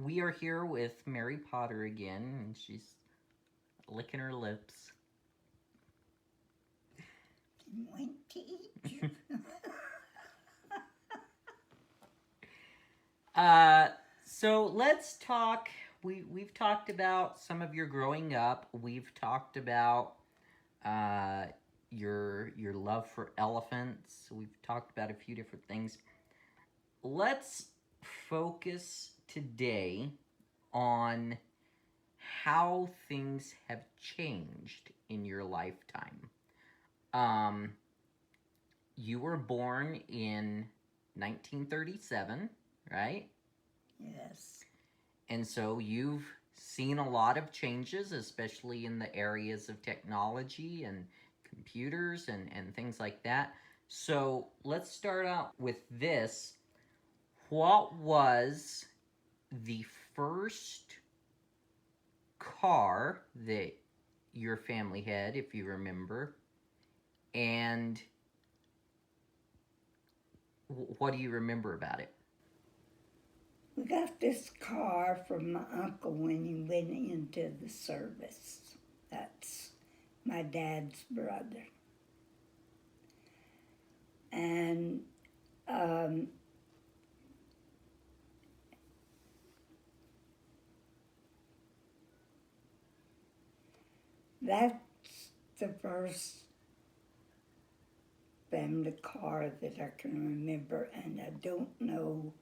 we are here with Mary Potter again, and she's licking her lips. Went to eat you. So let's talk. We've talked about some of your growing up. We've talked about uh, your love for elephants. We've talked about a few different things. Let's focus today on how things have changed in your lifetime. Um, you were born in 1937, right? Yes. And so you've seen a lot of changes, especially in the areas of technology and computers and things like that. So let's start out with this. What was the first car that your family had, if you remember? And what do you remember about it? We got this car from my uncle when he went into the service. That's my dad's brother. And um, that's the first family car that I can remember, and I don't know.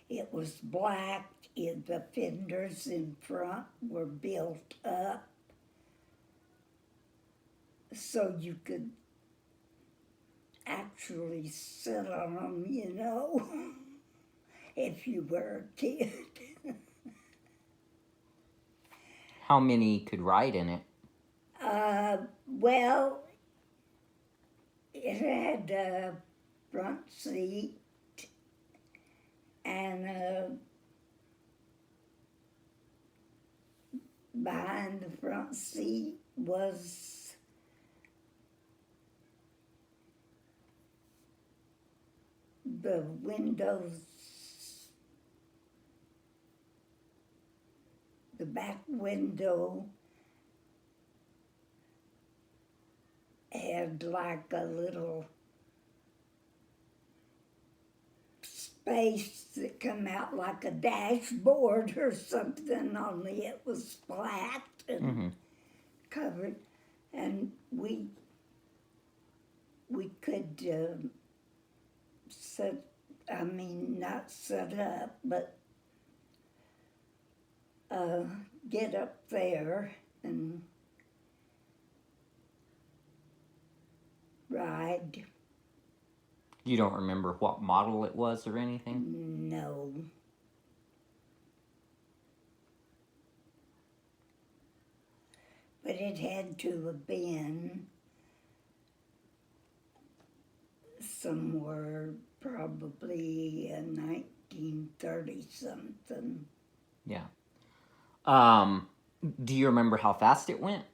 It was black. The fenders in front were built up so you could actually sit on them, if you were a kid. How many could ride in it? Well, it had a front seat and behind the front seat was the windows, the back window had like a little space that come out like a dashboard or something, only it was flat and covered, and we could not set up, but get up there and ride. You don't remember what model it was or anything? No. But it had to have been somewhere probably in 1930 something. Yeah. Do you remember how fast it went?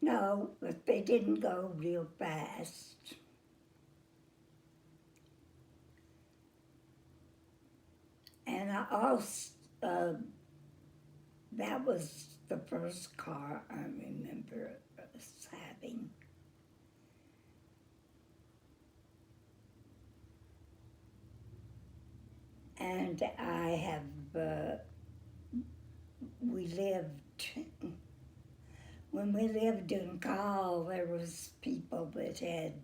No, but they didn't go real fast. And I also, that was the first car I remember us having. And I have, we lived, when we lived in Call, there was people that had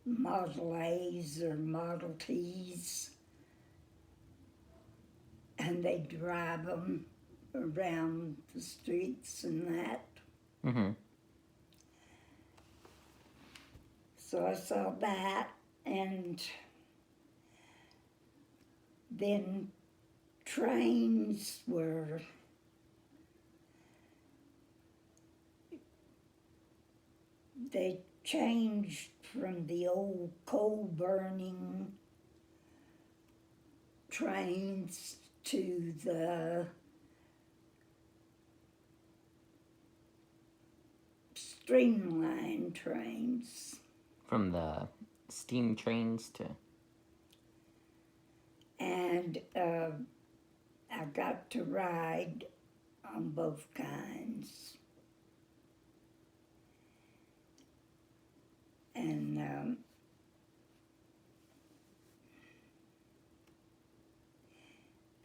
Model A's or Model T's, and they drive them around the streets and that. Mm-hmm. So I saw that, and then trains were, they changed from the old coal-burning trains to the streamline trains. From the steam trains to... And I got to ride on both kinds. And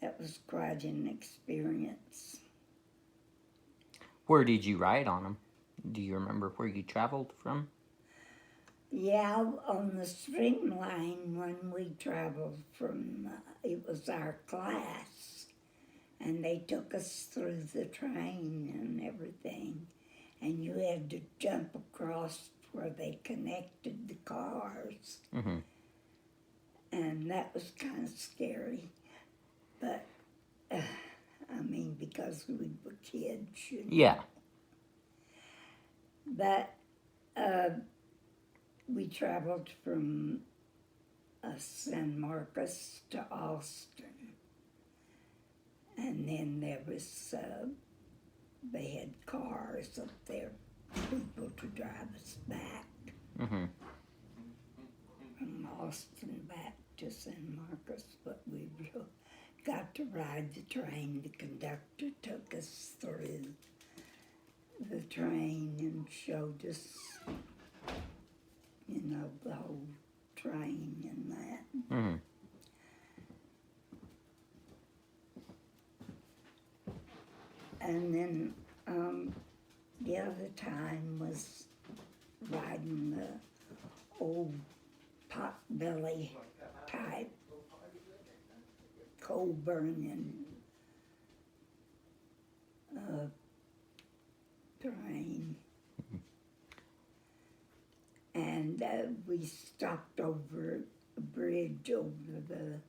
that was quite an experience. Where did you ride on them? Do you remember where you traveled from? Yeah, on the streamline when we traveled from, it was our class, and they took us through the train and everything, and you had to jump across where they connected the cars, Mm-hmm. and that was kind of scary, but I mean, because we were kids, you know. Yeah. But we traveled from San Marcos to Austin. And then there was, they had cars up there, people to drive us back Mm-hmm. from Austin back to San Marcos. But we got to ride the train. The conductor took us through the train and showed us, you know, the whole train and that. Mm-hmm. And then the other time was riding the old potbelly type coal burning train. And we stopped over a bridge over the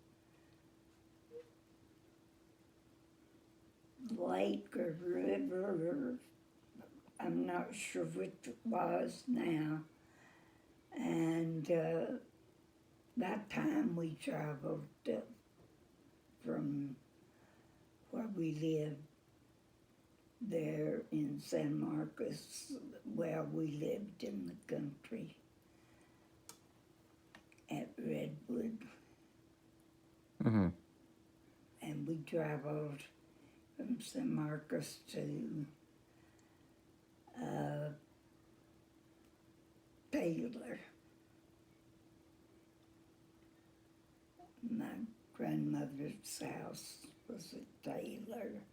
lake or river, or I'm not sure which it was now. And that time we traveled from where we lived there in San Marcos. Well, we lived in the country at Redwood. Mm-hmm. And we traveled from San Marcos to Taylor. My grandmother's house was at Taylor,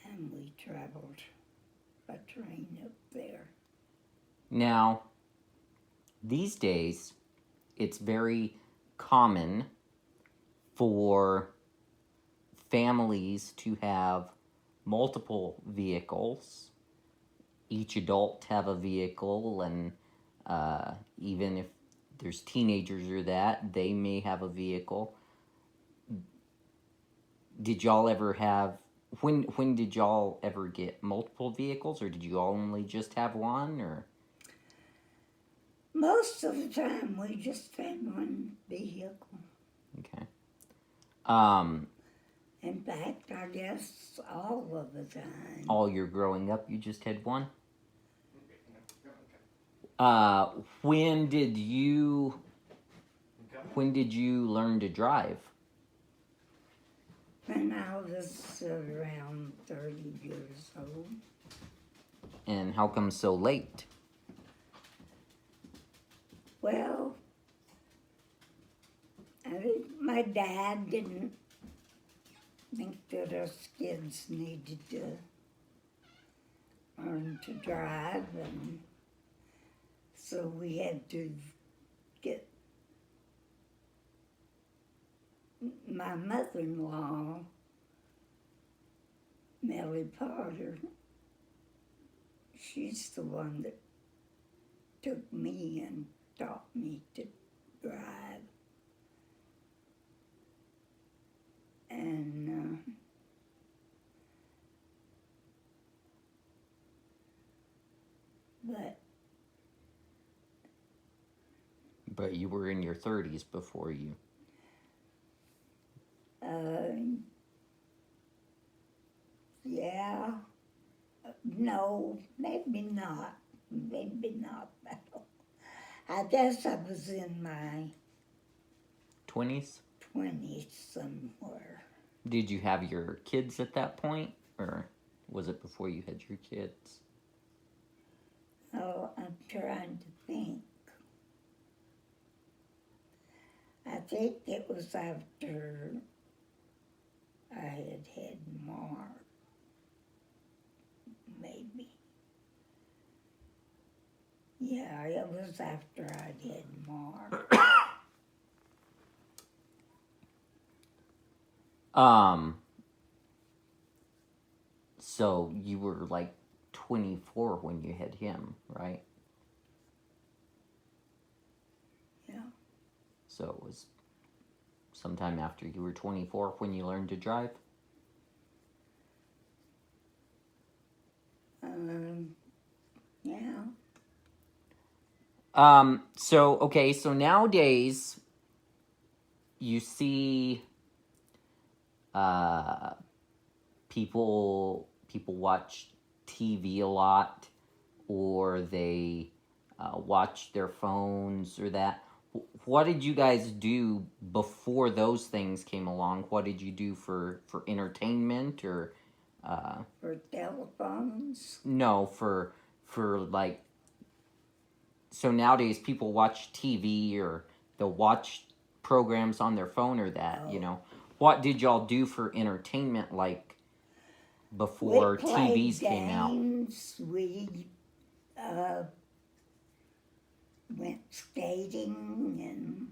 and we traveled by train up there. Now, these days, it's very common for families to have multiple vehicles. Each adult have a vehicle, and even if there's teenagers or that, they may have a vehicle. Did y'all ever have, when did y'all ever get multiple vehicles, or did you all only just have one, or? Most of the time, we just had one vehicle. Okay. In fact, I guess all of the time. All your growing up, you just had one? When did you learn to drive? When I was around 30 years old. And how come so late? Well, I think my dad didn't think that us kids needed to learn to drive, and so we had to get my mother-in-law, Melly Potter. She's the one that took me and taught me to drive. And But you were in your 30s before you. Yeah, no, maybe not. Maybe not. I guess I was in my 20s? 20s somewhere. Did you have your kids at that point, or was it before you had your kids? Oh, I'm trying to think. I think it was after I had Mark, maybe. Yeah, it was after I'd had Mark. Um, so you were like 24 when you had him, right? Yeah. So it was sometime after you were 24 when you learned to drive? Um, yeah. So nowadays you see uh, people watch TV a lot, or they watch their phones or that. What did you guys do before those things came along? What did you do for entertainment, or For telephones. no, for like, so nowadays people watch TV, or they'll watch programs on their phone or that, Oh. What did y'all do for entertainment, like We before played TVs came out? games. We went skating, and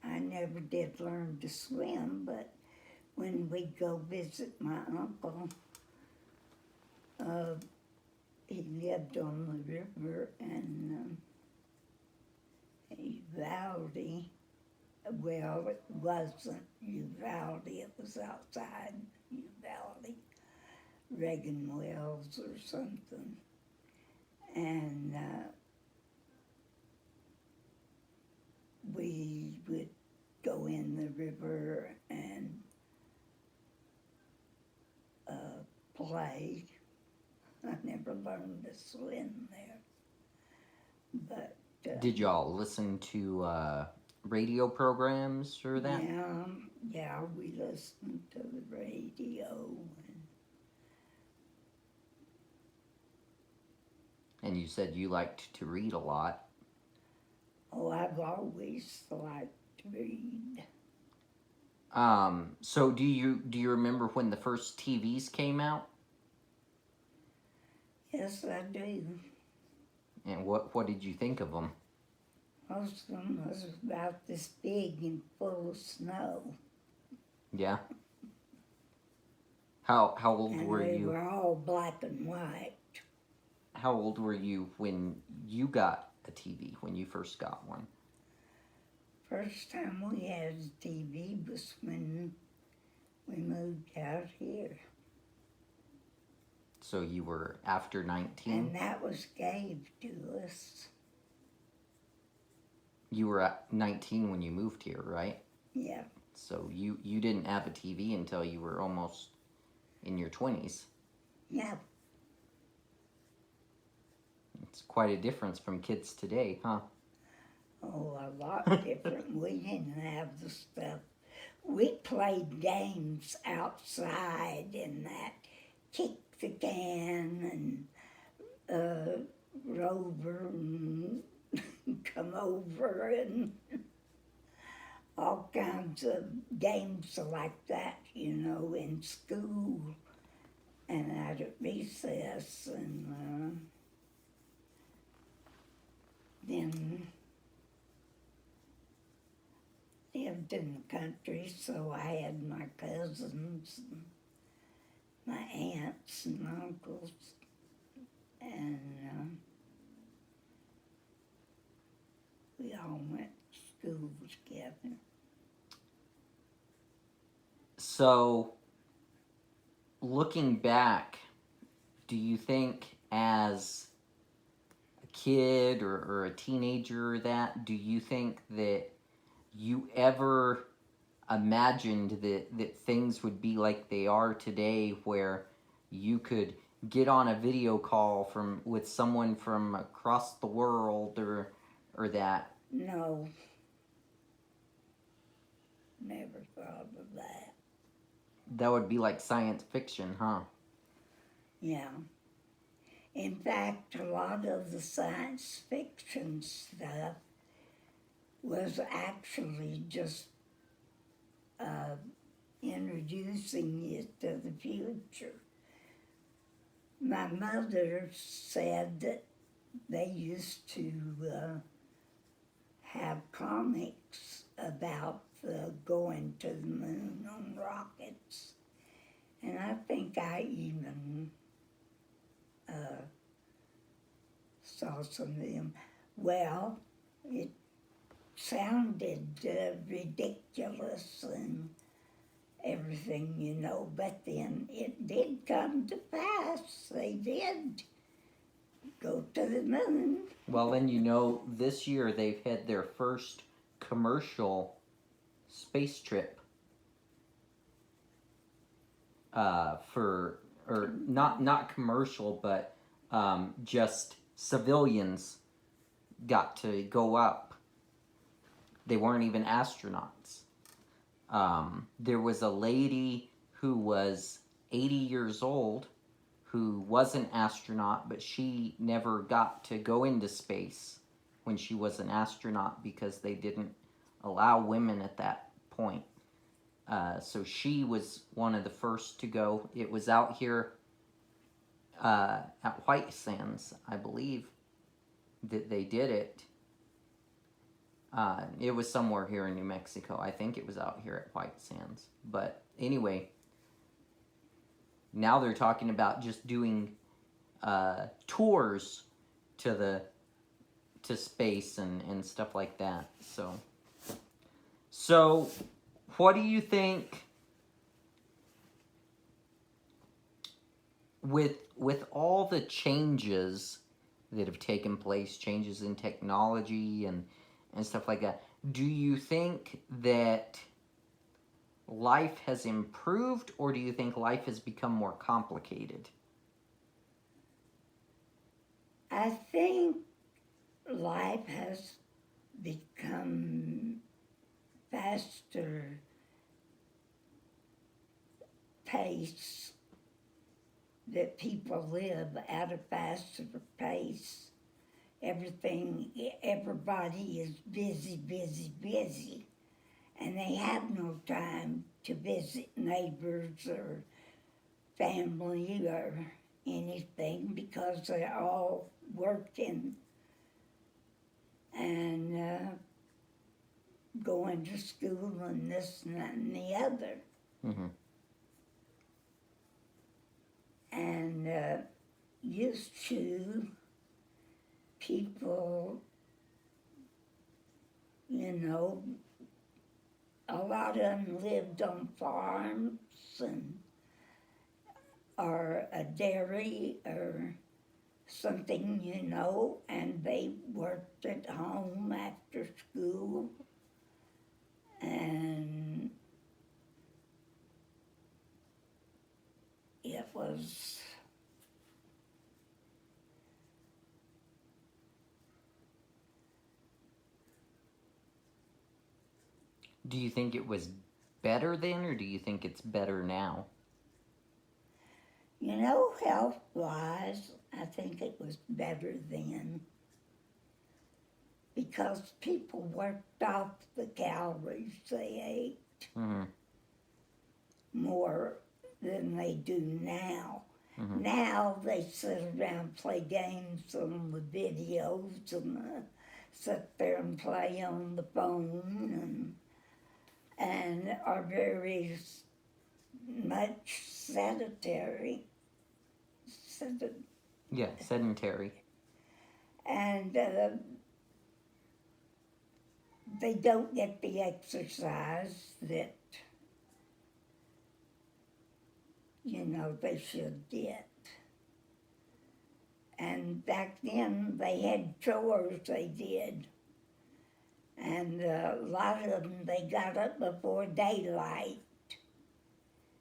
I never did learn to swim, but when we go visit my uncle, uh, he lived on the river, and Uvalde, well, it wasn't Uvalde, it was outside Uvalde, Reagan Wells or something. And we would go in the river and play. I never learned to swim there, but Did y'all listen to radio programs or that? yeah, we listened to the radio. And you said you liked to read a lot. Oh, I've always liked to read. So do you remember when the first TVs came out? Yes, I do. And what did you think of them? Most of them was about this big and full of snow. Yeah. How old And were they you? were all black and white. How old were you when you got a TV, when you first got one? First time we had a TV was when we moved out here. So you were after 19? And that was gave to us. You were at 19 when you moved here, right? Yeah. So you didn't have a TV until you were almost in your 20s. Yeah. It's quite a difference from kids today, huh? Oh, a lot different. We didn't have the stuff. We played games outside in that. Kick the can and Rover and come over and all kinds of games like that, in school and out at recess, and then lived in the country, so I had my cousins and my aunts and uncles, and we all went to school together. So, looking back, do you think as a kid or a teenager or that, do you think that you ever imagined that things would be like they are today, where you could get on a video call with someone from across the world, or that? No, all of that. That would be like science fiction, huh? Yeah. In fact, a lot of the science fiction stuff was actually just introducing you to the future. My mother said that they used to have comics about going to the moon on rockets. And I think I even saw some of them. Well, it sounded ridiculous and everything, you know, but then it did come to pass. They did go to the moon. Well, then you know, this year they've had their first commercial space trip. Or not commercial, but just civilians got to go up. They weren't even astronauts. There was a lady who was 80 years old who was an astronaut, but she never got to go into space when she was an astronaut because they didn't allow women at that point. So she was one of the first to go. It was out here at White Sands, I believe, that they did it. It was somewhere here in New Mexico. I think it was out here at White Sands. But anyway, now they're talking about just doing tours to space and stuff like that. So what do you think with all the changes that have taken place, changes in technology and stuff like that, do you think that life has improved, or do you think life has become more complicated? I think life has become faster pace, that people live at a faster pace. Everybody is busy, busy, busy, and they have no time to visit neighbors or family or anything because they're all working and going to school and this and that and the other. Mm-hmm. And used to, people, you know, a lot of them lived on farms or a dairy or something, you know, and they worked at home after school. And it was, Do you think it was better then, or do you think it's better now? you know, health-wise, I think it was better then because people worked off the calories they ate Mm-hmm. more than they do now. Mm-hmm. Now they sit around, play games on the videos, and sit there and play on the phone, and are very much sedentary. Yeah, sedentary. And they don't get the exercise that, you know, they should get. And back then they had chores they did. And a lot of them, they got up before daylight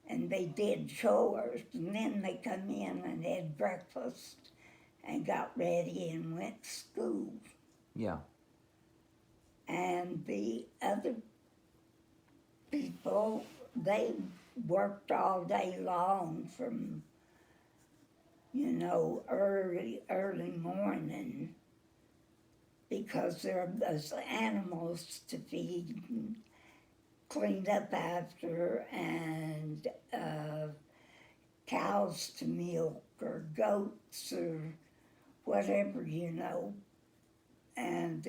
and they did chores, and then they come in and had breakfast and got ready and went to school. Yeah. And the other people, they worked all day long from, early morning because there was animals to feed and clean up after, and cows to milk or goats or whatever. And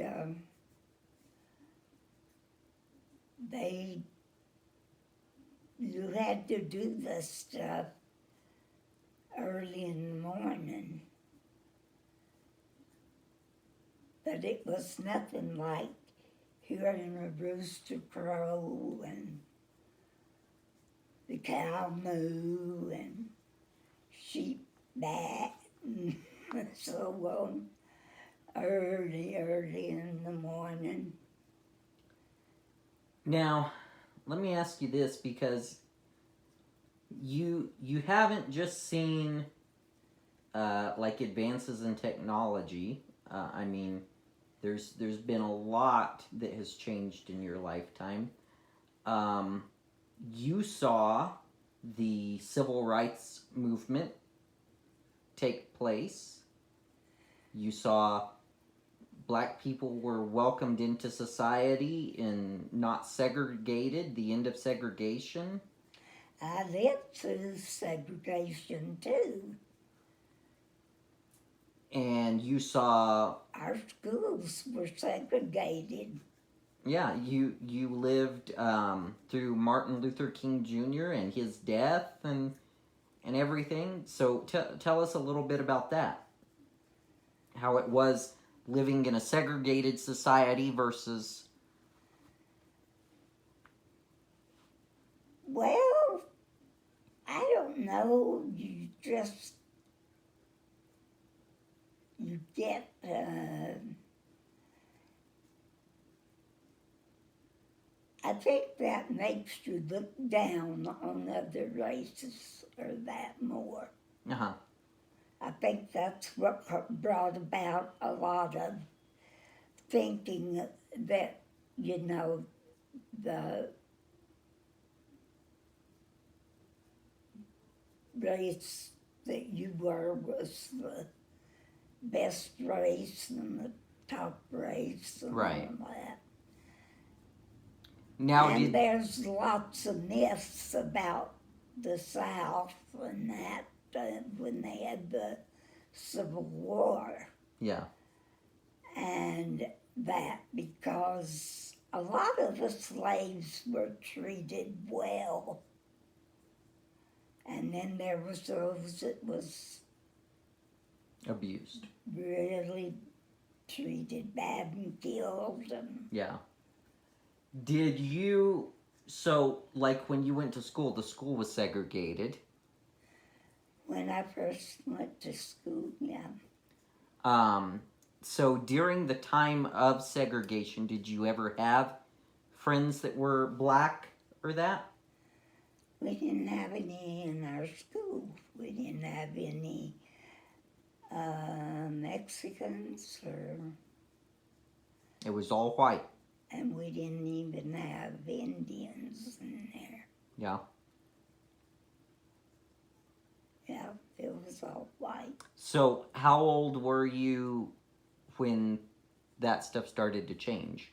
you had to do this stuff early in the morning. But it was nothing like hearing a rooster crow and the cow moo and sheep bat and so on early in the morning. Now, let me ask you this, because you haven't just seen like advances in technology. I mean, there's been a lot that has changed in your lifetime. You saw the civil rights movement take place. You saw black people were welcomed into society and not segregated, the end of segregation. I lived through segregation too. And you saw... Our schools were segregated. Yeah, you lived through Martin Luther King Jr. and his death and everything. So tell us a little bit about that. How it was living in a segregated society versus... Well, I don't know. You get I think that makes you look down on other races or that more. Uh-huh. I think that's what brought about a lot of thinking that, the race that you were was the best race and the top race and Right. all that. Now, and there's lots of myths about the South and that when they had the Civil War. Yeah. And that because a lot of the slaves were treated well. And then there was those that was Abused. really treated bad and killed. And yeah. Did you... So, like when you went to school, the school was segregated. When I first went to school, yeah. So during the time of segregation, did you ever have friends that were black or that? We didn't have any in our school. We didn't have any Mexicans It was all white. And we didn't even have Indians in there. Yeah. Yeah, it was all white. So how old were you when that stuff started to change?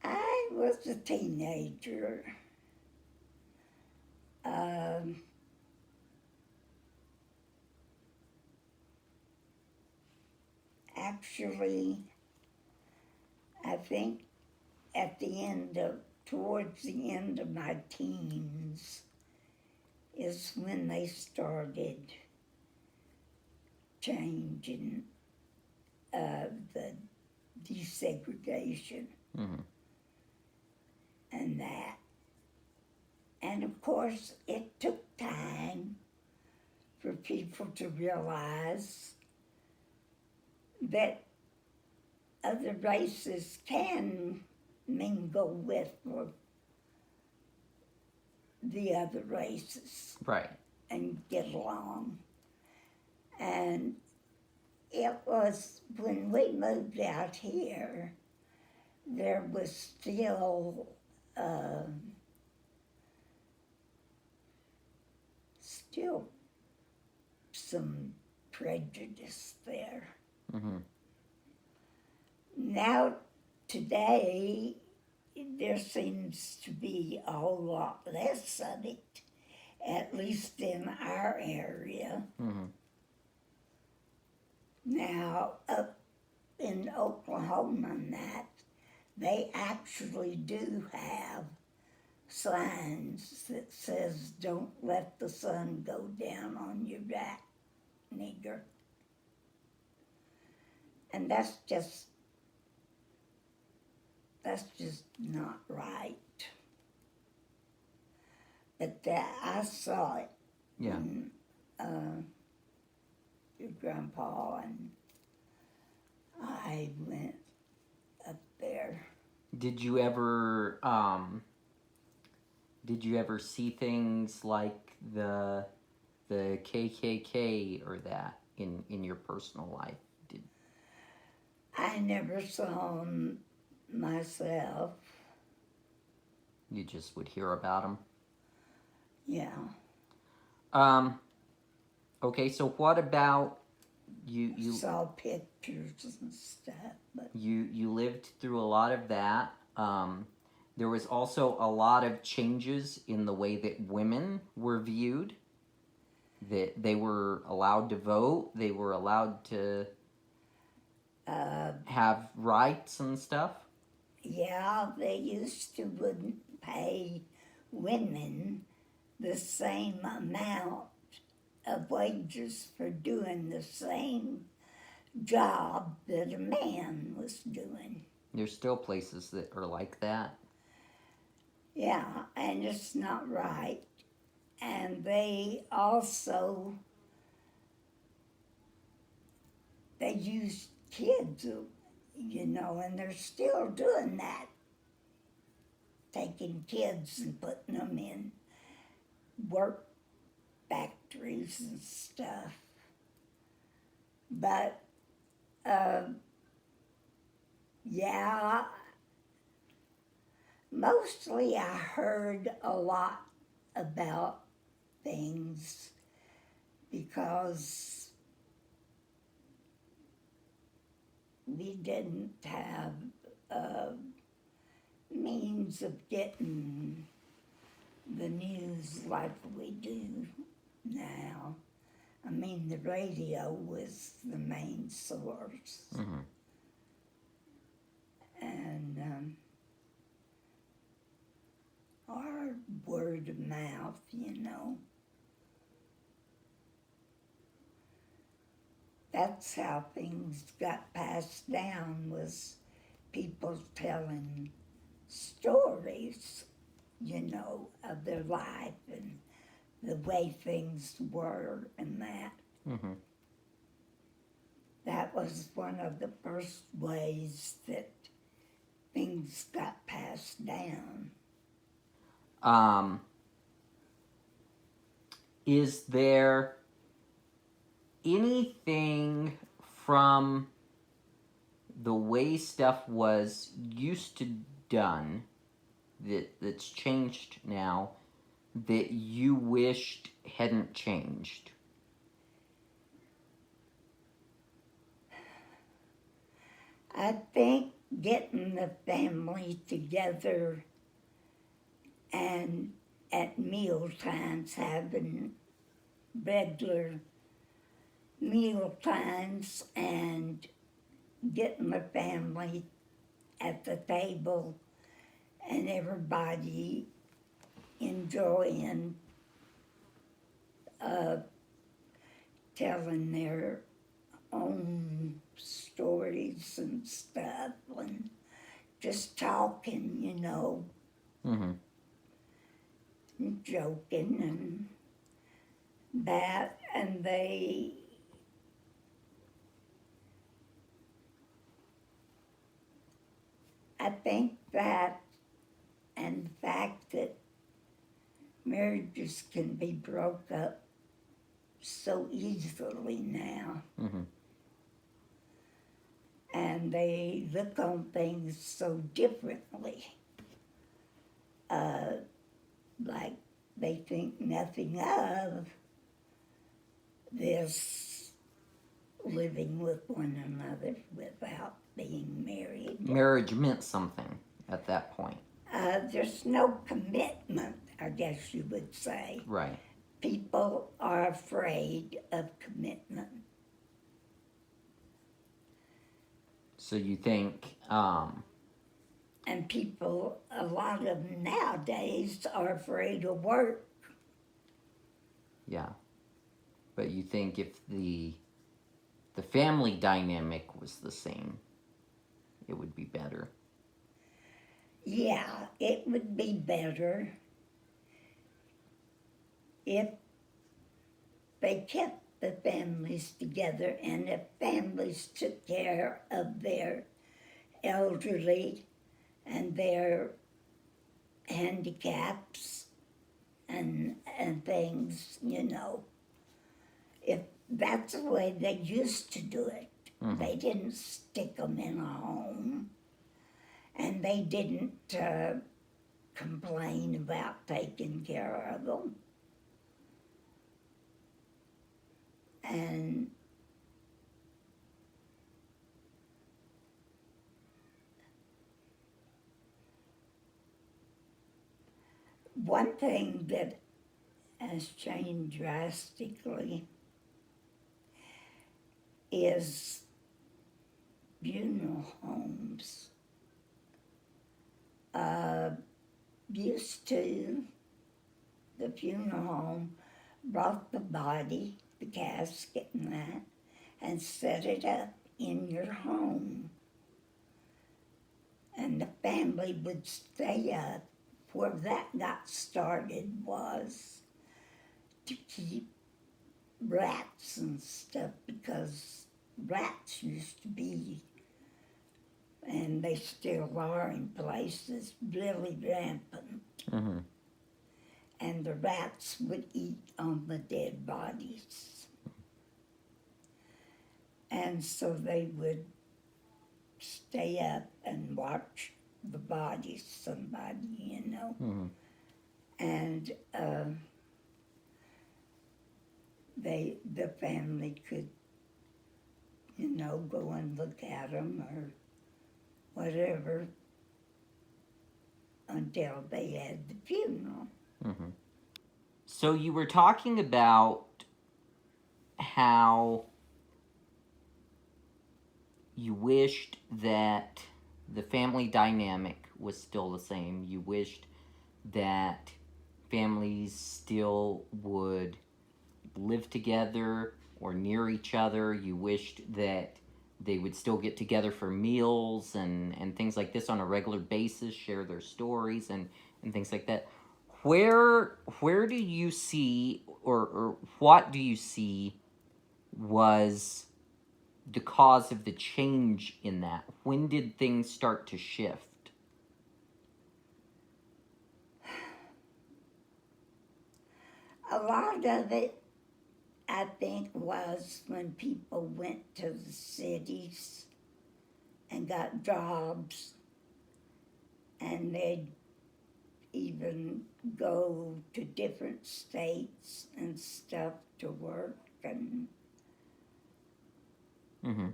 I was a teenager. Actually, I think towards the end of my teens is when they started changing the desegregation. Mm-hmm. And that. And of course, it took time for people to realize that other races can mingle with the other races. Right. And get along. And it was when we moved out here, there was still some prejudice there. Mm-hmm. Now, today, there seems to be a whole lot less of it, at least in our area. Mm-hmm. Now, up in Oklahoma and that, they actually do have signs that says, "Don't let the sun go down on your back, nigger." And that's just not right. But I saw it Yeah. when your grandpa and I went up there. Did you ever see things like the KKK or that in your personal life? I never saw them myself. You just would hear about them? Yeah. Okay, so what about you saw pictures and stuff, but you lived through a lot of that. There was also a lot of changes in the way that women were viewed. That they were allowed to vote, they were allowed to have rights and stuff. yeah, they wouldn't pay women the same amount of wages for doing the same job that a man was doing. There's still places that are like that. Yeah, and it's not right. And they also, they used kids, and they're still doing that. Taking kids and putting them in work factories and stuff. But, yeah, mostly I heard a lot about things because we didn't have means of getting the news like we do now. I mean, the radio was the main source. Mm-hmm. And our word of mouth, That's how things got passed down, was people telling stories, of their life and the way things were and that. Mm-hmm. That was one of the first ways that things got passed down. Is there anything from the way stuff was used to done that's changed now that you wished hadn't changed? I think getting the family together and at meal times, having regular meal times and getting the family at the table and everybody enjoying telling their own stories and stuff and just talking, Mm-hmm. and joking and that. And I think that, and the fact that marriages can be broke up so easily now. Mm-hmm. and they look on things so differently. Like they think nothing of this living with one another without being married. Marriage meant something at that point. There's no commitment, I guess you would say. Right. People are afraid of commitment. So you think, And people, a lot of them nowadays, are afraid of work. yeah. But you think if the family dynamic was the same, it would be better. Yeah, it would be better if they kept the families together and if families took care of their elderly and their handicaps and things, you know. If that's the way they used to do it. Mhm. They didn't stick them in a home, and they didn't complain about taking care of them. And one thing that has changed drastically is funeral homes. Used to, the funeral home brought the body, the casket and that, and set it up in your home. And the family would stay up. Where that got started was to keep rats and stuff, because rats used to be, and they still are in places, really rampant. Mm-hmm. And the rats would eat on the dead bodies. And so they would stay up and watch the bodies, somebody, you know. Mm-hmm. And the family could, you know, go and look at them or whatever until they had the funeral. Mm-hmm. So you were talking about how you wished that the family dynamic was still the same. You wished that families still would live together or near each other. You wished that they would still get together for meals and things like this on a regular basis, share their stories and things like that. Where do you see or what do you see was the cause of the change in that? When did things start to shift? A lot of it, I think, was when people went to the cities and got jobs, and they'd even go to different states and stuff to work. And Mm-hmm.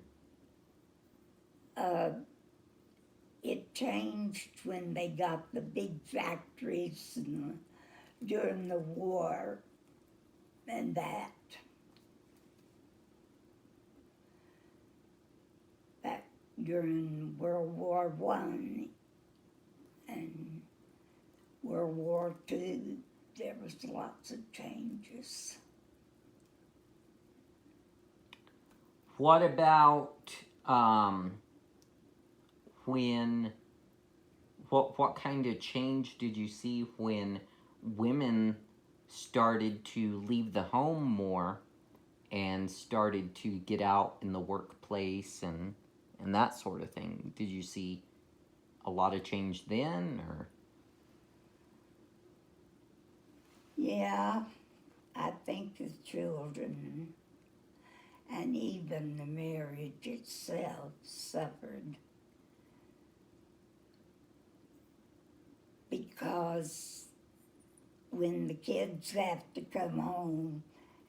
it changed when they got the big factories and during the war and that. Back during World War I and World War II, there was lots of changes. What about when what kind of change did you see when women started to leave the home more and started to get out in the workplace and that sort of thing? Did you see a lot of change then, or? Yeah, I think the children and even the marriage itself suffered because when the kids have to come home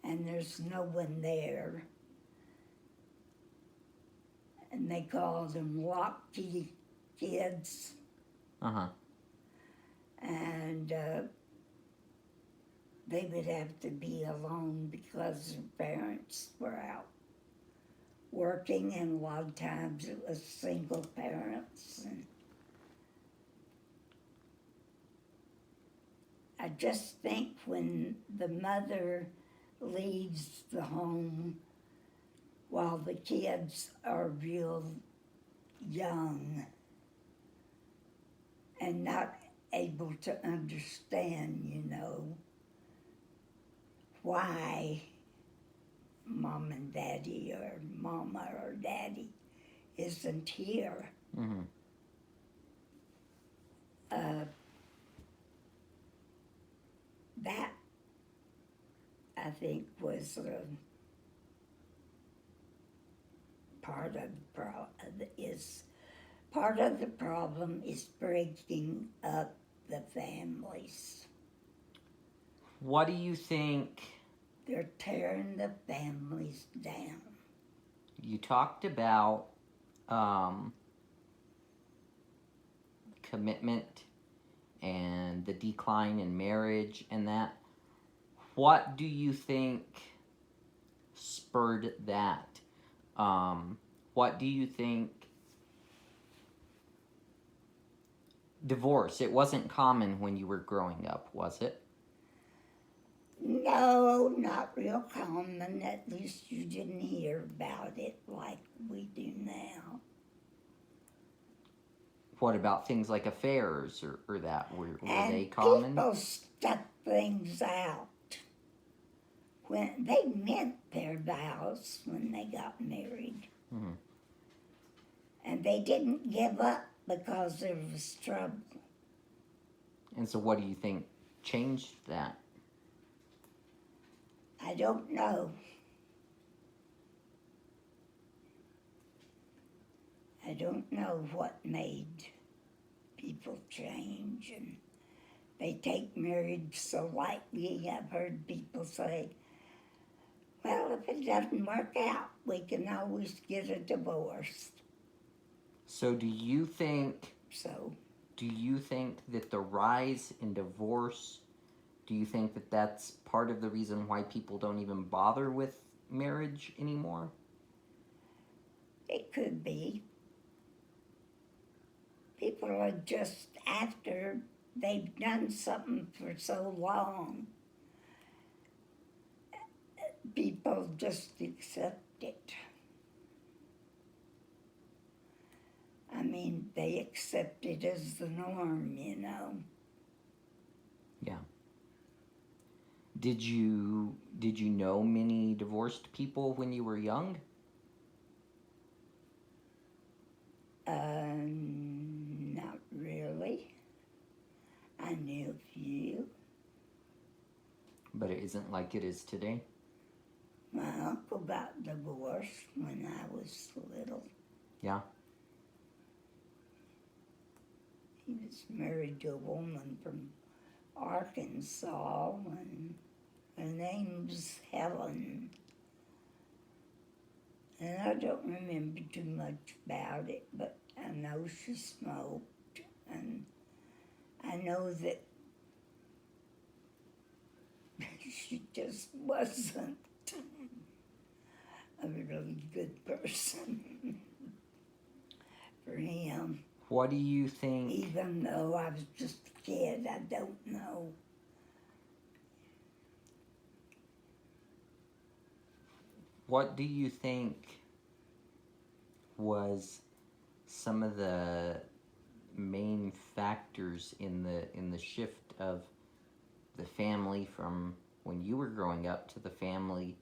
and there's no one there, and they call them lock-key kids, Uh-huh. and they would have to be alone because their parents were out working, and a lot of times it was single parents. And I just think when the mother leaves the home while the kids are real young and not able to understand, why mom and daddy or mama or daddy isn't here. Mm-hmm. That, I think, was part of the problem is breaking up the families. What do you think? They're tearing the families down. You talked about commitment and the decline in marriage and that. What do you think spurred that? What do you think? Divorce, it wasn't common when you were growing up, was it? No, not real common. At least you didn't hear about it like we do now. What about things like affairs or that? Were And they common? people stuck things out. When they meant their vows when they got married. Mm-hmm. And they didn't give up because there was trouble. And so what do you think changed that? I don't know. I don't know what made people change, and they take marriage so lightly. I've heard people say, well, if it doesn't work out, we can always get a divorce. So do you think So, that the rise in divorce, do you think that that's part of the reason why people don't even bother with marriage anymore? it could be. People are just after they've done something for so long, people just accept it. I mean, they accept it as the norm, Yeah. Did you know many divorced people when you were young? Not really. I knew a few. But it isn't like it is today? My uncle got divorced when I was little. Yeah. He was married to a woman from Arkansas, and her name was Helen. And I don't remember too much about it, but I know she smoked, and I know that she just wasn't a really good person for him. What do you think? Even though I was just a kid, I don't know. What do you think was some of the main factors in the shift of the family from when you were growing up to the family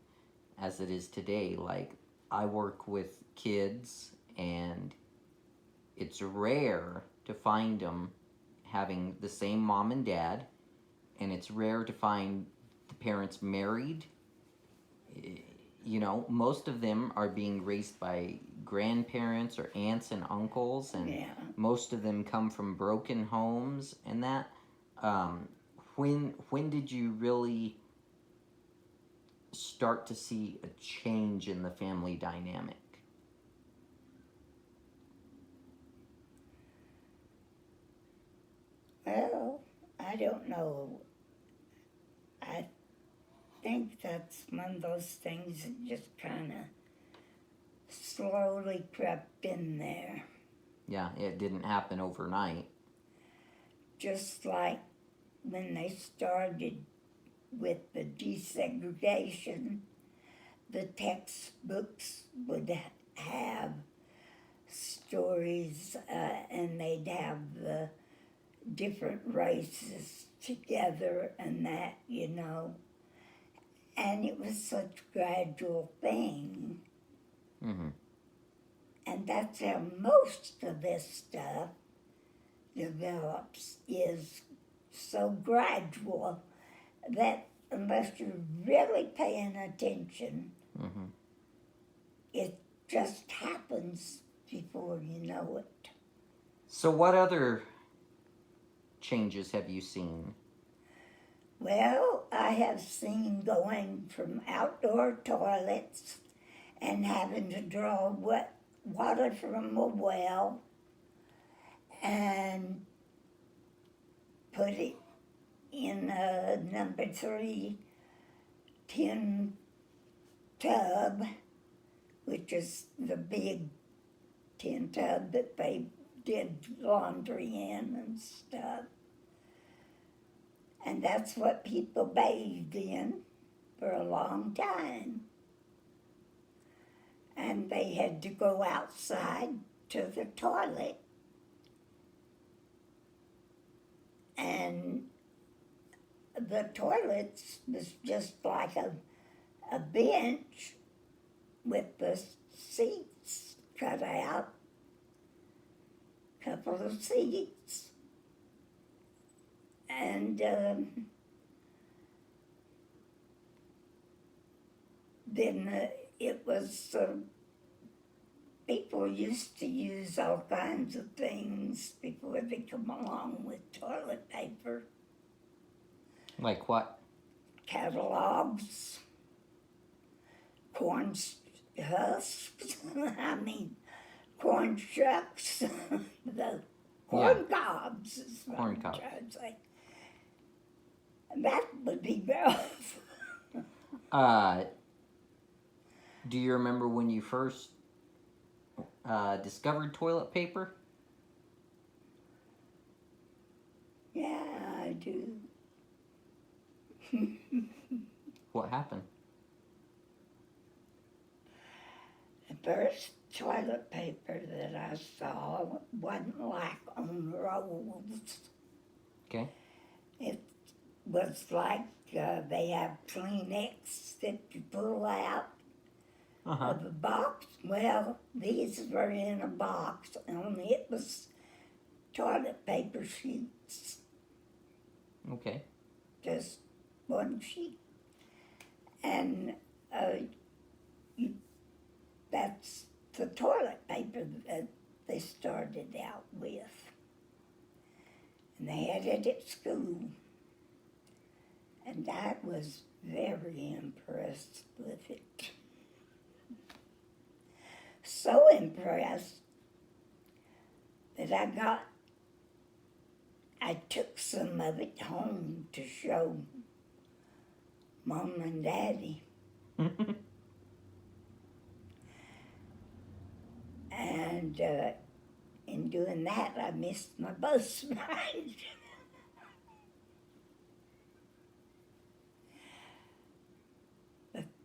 as it is today? Like, I work with kids, and it's rare to find them having the same mom and dad, and it's rare to find the parents married. you know, most of them are being raised by grandparents or aunts and uncles, and Yeah. most of them come from broken homes and that. Um, when did you really start to see a change in the family dynamic? Well, I don't know. I think that's one of those things that just kind of slowly crept in there. Yeah, it didn't happen overnight. Just like when they started with the desegregation, the textbooks would have stories and they'd have the different races together and that, you know. And it was such a gradual thing. Mm-hmm. And that's how most of this stuff develops, is so gradual that unless you're really paying attention, Mm-hmm. it just happens before you know it. So, what other changes have you seen? Well, I have seen going from outdoor toilets and having to draw water from a well and put it in a number 3 tin tub, which is the big tin tub that they did laundry in and stuff. And that's what people bathed in for a long time. And they had to go outside to the toilet. And the toilets was just like a bench with the seats cut out, couple of seats. And then it was, people used to use all kinds of things before they come along with toilet paper. Like what? Catalogs, corn husks, I mean, corn shucks, the corn cobs is what Corn I'm cobs. trying to say. That would be rough. Do you remember when you first discovered toilet paper? Yeah, I do. What happened? The first toilet paper that I saw wasn't like on rolls. Okay. It was like they have Kleenex that you pull out of a box. Well, these were in a box, only it was toilet paper sheets, Okay. just one sheet. And that's the toilet paper that they started out with. And they had it at school. And I was very impressed with it. So impressed that I took some of it home to show Mom and Daddy. And in doing that, I missed my bus ride.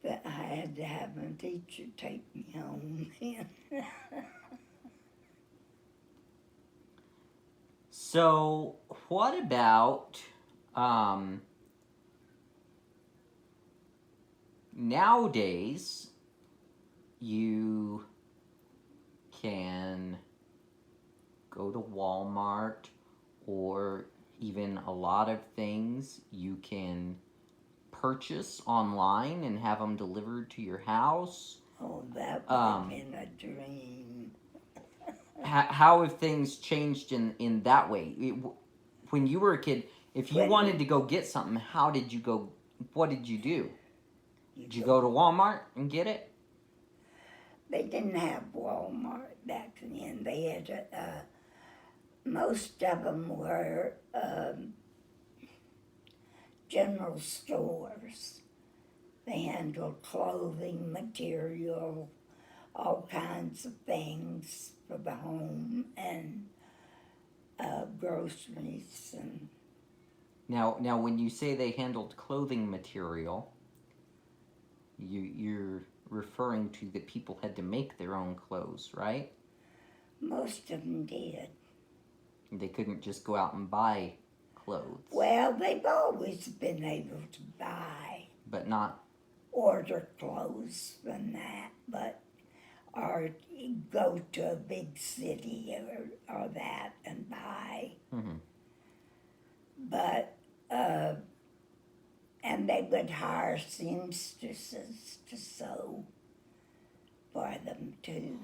But I had to have my teacher take me home then. So, what about nowadays? You can go to Walmart, or even a lot of things you can purchase online and have them delivered to your house? Oh, that would have been a dream. How have things changed in that way? When you were a kid, if you wanted to go get something, how did you go? What did you do? Did you go to Walmart and get it? They didn't have Walmart back then. They had, most of them were general stores. They handled clothing, material, all kinds of things for the home, and groceries. And Now, when you say they handled clothing material, you're referring to that people had to make their own clothes, right? most of them did. They couldn't just go out and buy clothes. Well, they've always been able to buy, but not order clothes from that, but or go to a big city or that and buy. Mm-hmm. But and they would hire seamstresses to sew for them too.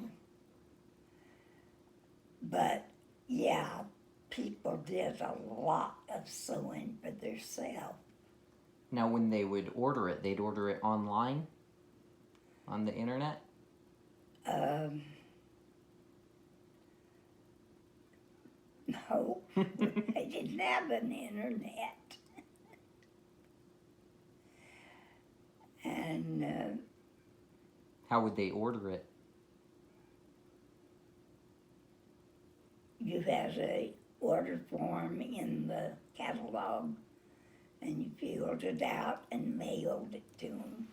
But yeah, people did a lot of sewing for themselves. Now, when they would order it, they'd order it online, on the internet? No, they didn't have an internet. And How would they order it? you had a order form in the catalog, and you filled it out and mailed it to them.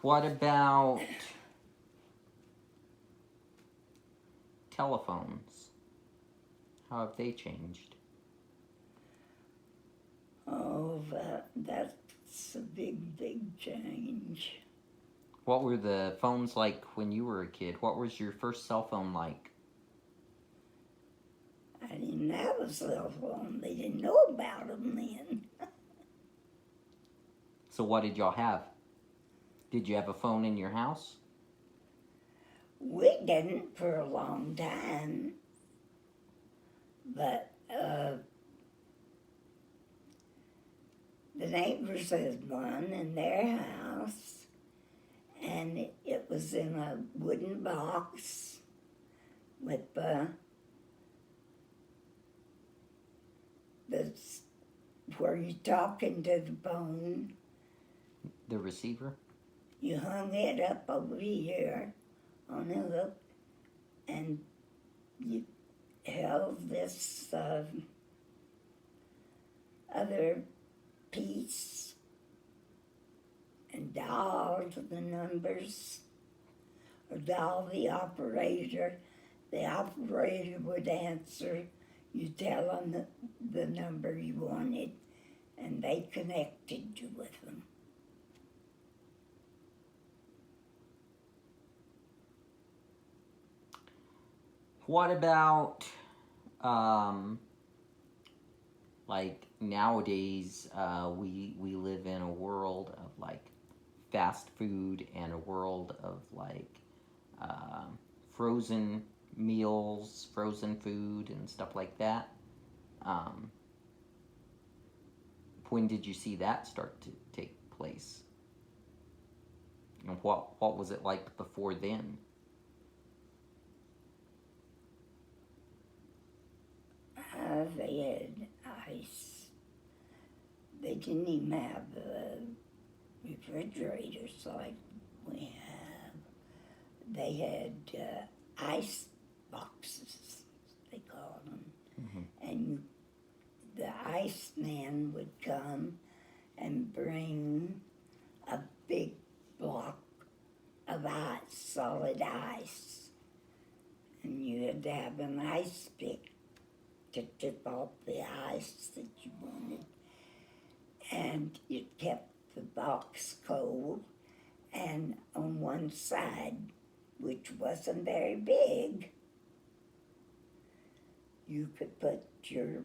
What about telephones? How have they changed? Oh, that's a big, big change. What were the phones like when you were a kid? What was your first cell phone like? I didn't have a cell phone. They didn't know about them then. So what did y'all have? Did you have a phone in your house? We didn't for a long time, but the neighbors had one in their house, and it was in a wooden box with where you talking to the phone. The receiver? You hung it up over here on a hook, and you held this other piece and dialed the numbers, or dial the operator. The operator would answer. You tell them the number you wanted, and they connected you with them. What about, like nowadays, we live in a world of like fast food and a world of like frozen meals, frozen food, and stuff like that. When did you see that start to take place? And what was it like before then? They had ice. They didn't even have refrigerators like we have. They had ice boxes, they call them. Mm-hmm. And the iceman would come and bring a big block of ice, solid ice. And you had to have an ice pick to tip off the ice that you wanted. And it kept the box cold. And on one side, which wasn't very big, you could put your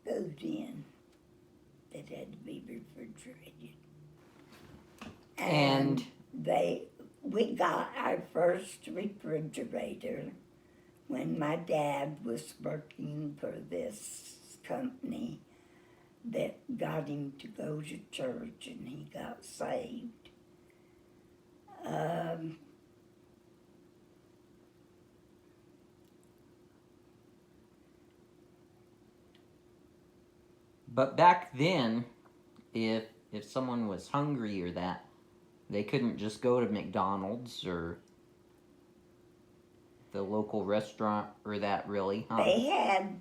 food in that had to be refrigerated. And we got our first refrigerator when my dad was working for this company that got him to go to church, and he got saved. but back then, if someone was hungry or that, they couldn't just go to McDonald's or the local restaurant or that, really, huh? They had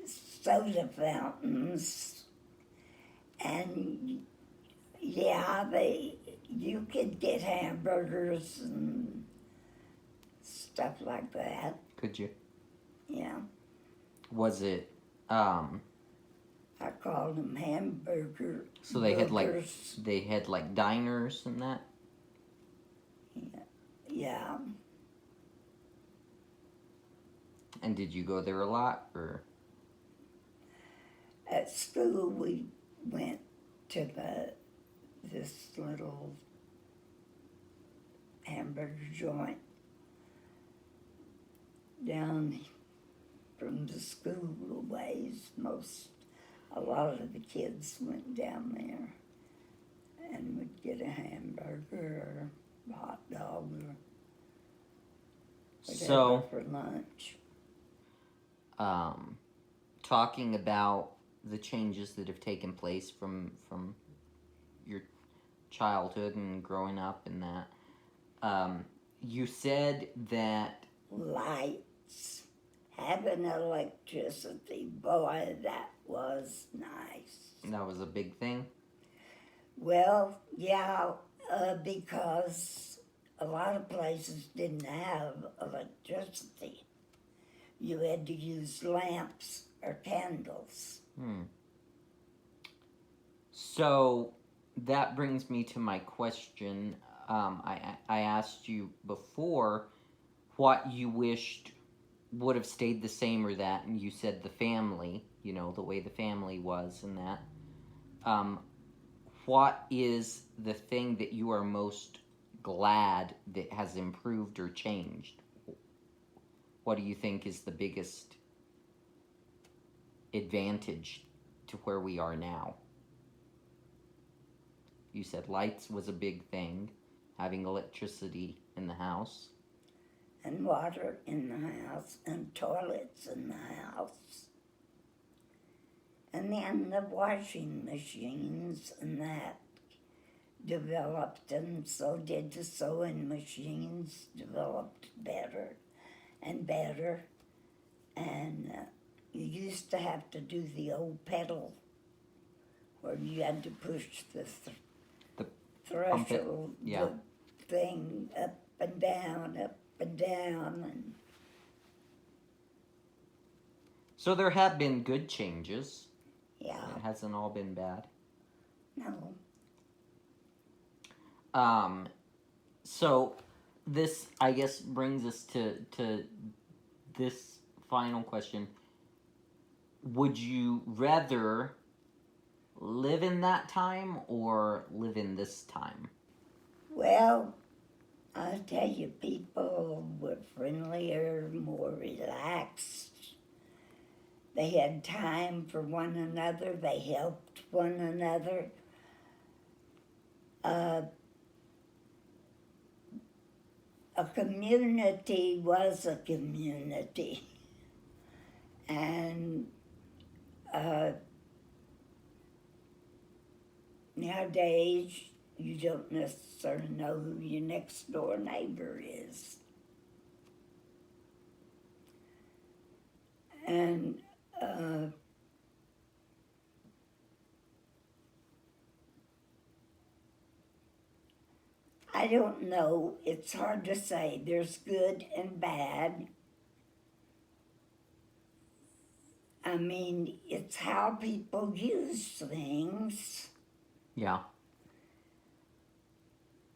soda fountains, and you could get hamburgers and stuff like that. Could you? Yeah, Was it I called them hamburger. so they had burgers. like diners and that? Yeah. And did you go there a lot, or? At school, we went to this little hamburger joint down from the school a ways. A lot of the kids went down there and would get a hamburger or a hot dog or whatever for lunch. Talking about the changes that have taken place from your childhood and growing up and that, you said that Lights, having electricity, boy, that was nice. that was a big thing. Well, yeah, because a lot of places didn't have electricity. You had to use lamps or candles. So that brings me to my question. I asked you before what you wished would have stayed the same or that, and you said the family, the way the family was and that. What is the thing that you are most glad that has improved or changed? What do you think is the biggest advantage to where we are now? You said lights was a big thing, having electricity in the house. And water in the house, and toilets in the house. And then the washing machines and that developed, and so did the sewing machines, developed better and better. And you used to have to do the old pedal where you had to push the threshold, yeah. the thing up and down, and So there have been good changes. yeah. It hasn't all been bad. No. So this, I guess, brings us to this final question. Would you rather live in that time or live in this time? Well, I'll tell you, people were friendlier, more relaxed. They had time for one another. They helped one another. A community was a community. And nowadays, you don't necessarily know who your next door neighbor is. And I don't know. It's hard to say. There's good and bad. I mean, it's how people use things. Yeah.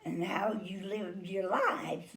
And how you live your life.